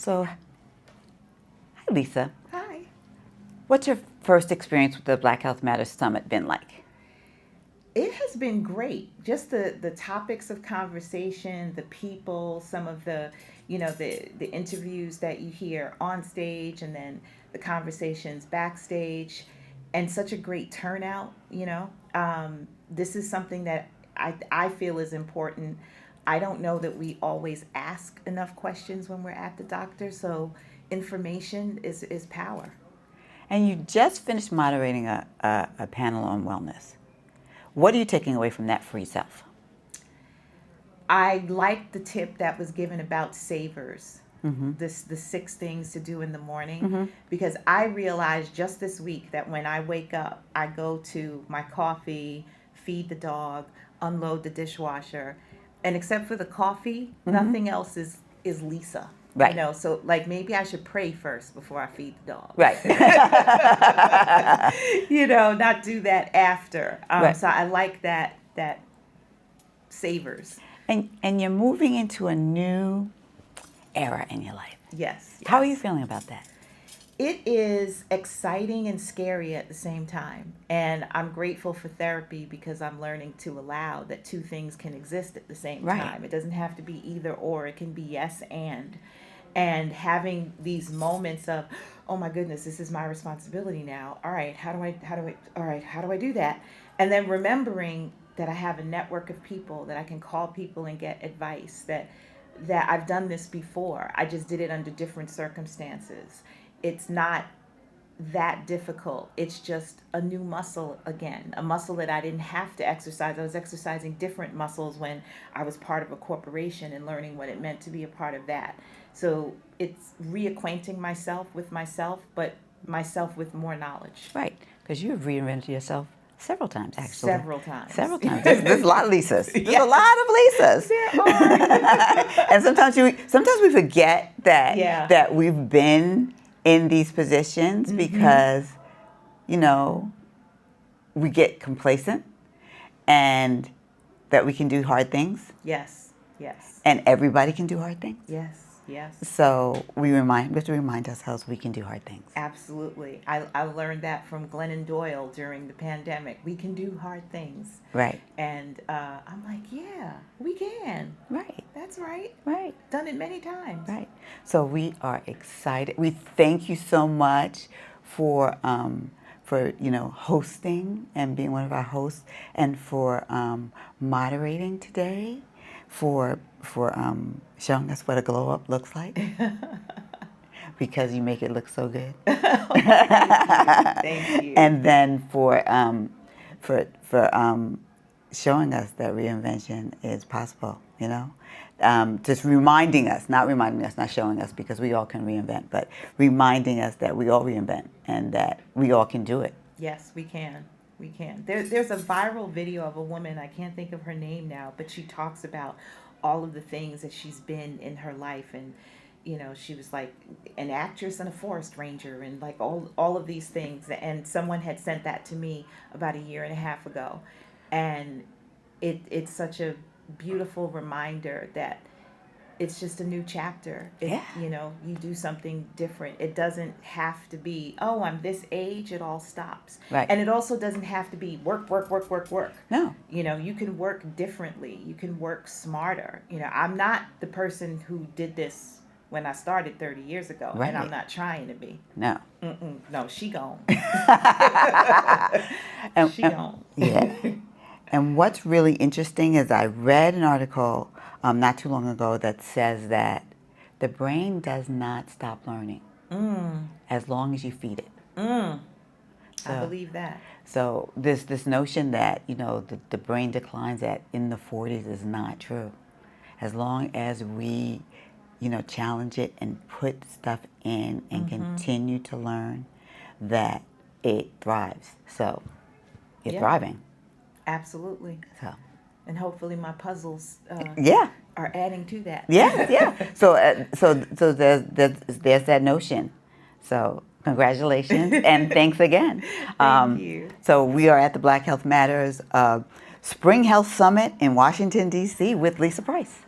So, hi, Lisa. Hi. What's your first experience with the Black Health Matters Summit been like? It has been great. Just the topics of conversation, the people, some of the interviews that you hear on stage, and then the conversations backstage, and such a great turnout. This is something that I feel is important. I don't know that we always ask enough questions when we're at the doctor, so information is power. And you just finished moderating a panel on wellness. What are you taking away from that for yourself? I liked the tip that was given about savers. The 6 things to do in the morning, because I realized just this week that when I wake up, I go to my coffee, feed the dog, unload the dishwasher, and except for the coffee, nothing else is Lisa. Right. So like maybe I should pray first before I feed the dog. Right. Not do that after. Right. So I like that savers. And you're moving into a new era in your life. Yes. How are you feeling about that? It is exciting and scary at the same time. And I'm grateful for therapy because I'm learning to allow that two things can exist at the same time. It doesn't have to be either or, it can be yes and. And having these moments of, oh my goodness, this is my responsibility now. All right, how do I do that? And then remembering that I have a network of people that I can call people and get advice, that I've done this before. I just did it under different circumstances. It's not that difficult. It's just a new muscle again, a muscle that I didn't have to exercise. I was exercising different muscles when I was part of a corporation and learning what it meant to be a part of that. So it's reacquainting myself, but myself with more knowledge. Right, because you've reinvented yourself several times, actually. Several times. There's a lot of Lisas. There's a lot of Lisas. There are. And sometimes we forget that we've been in these positions because, we get complacent and that we can do hard things. Yes. And everybody can do hard things. Yes. So we have to remind ourselves we can do hard things. Absolutely. I learned that from Glennon Doyle during the pandemic. We can do hard things. Right. And I'm like, yeah, we can. Right. That's right. Right. Done it many times. Right. So we are excited. We thank you so much for hosting and being one of our hosts, and for moderating today, for showing us what a glow up looks like. Because you make it look so good. Thank you. And then for showing us that reinvention is possible. Just reminding us, not showing us, because we all can reinvent, but reminding us that we all reinvent and that we all can do it. Yes, we can. There's a viral video of a woman, I can't think of her name now, but she talks about all of the things that she's been in her life, and she was like an actress and a forest ranger and like all of these things, and someone had sent that to me about a year and a half ago, and it's such a beautiful reminder that it's just a new chapter. You do something different. It doesn't have to be, oh, I'm this age, it all stops. Right. And it also doesn't have to be work. No. You can work differently. You can work smarter. I'm not the person who did this when I started 30 years ago. Right. And I'm not trying to be. No. No, she gone. She gone. Yeah. And what's really interesting is I read an article not too long ago that says that the brain does not stop learning as long as you feed it. I believe that. So this notion that the brain declines in the 40s is not true. As long as we challenge it and put stuff in and continue to learn, that it thrives. So you're thriving. Absolutely. So. And hopefully my puzzles are adding to that. Yeah. So there's that notion. So congratulations and thanks again. Thank you. So we are at the Black Health Matters Spring Health Summit in Washington, D.C. with Lisa Price.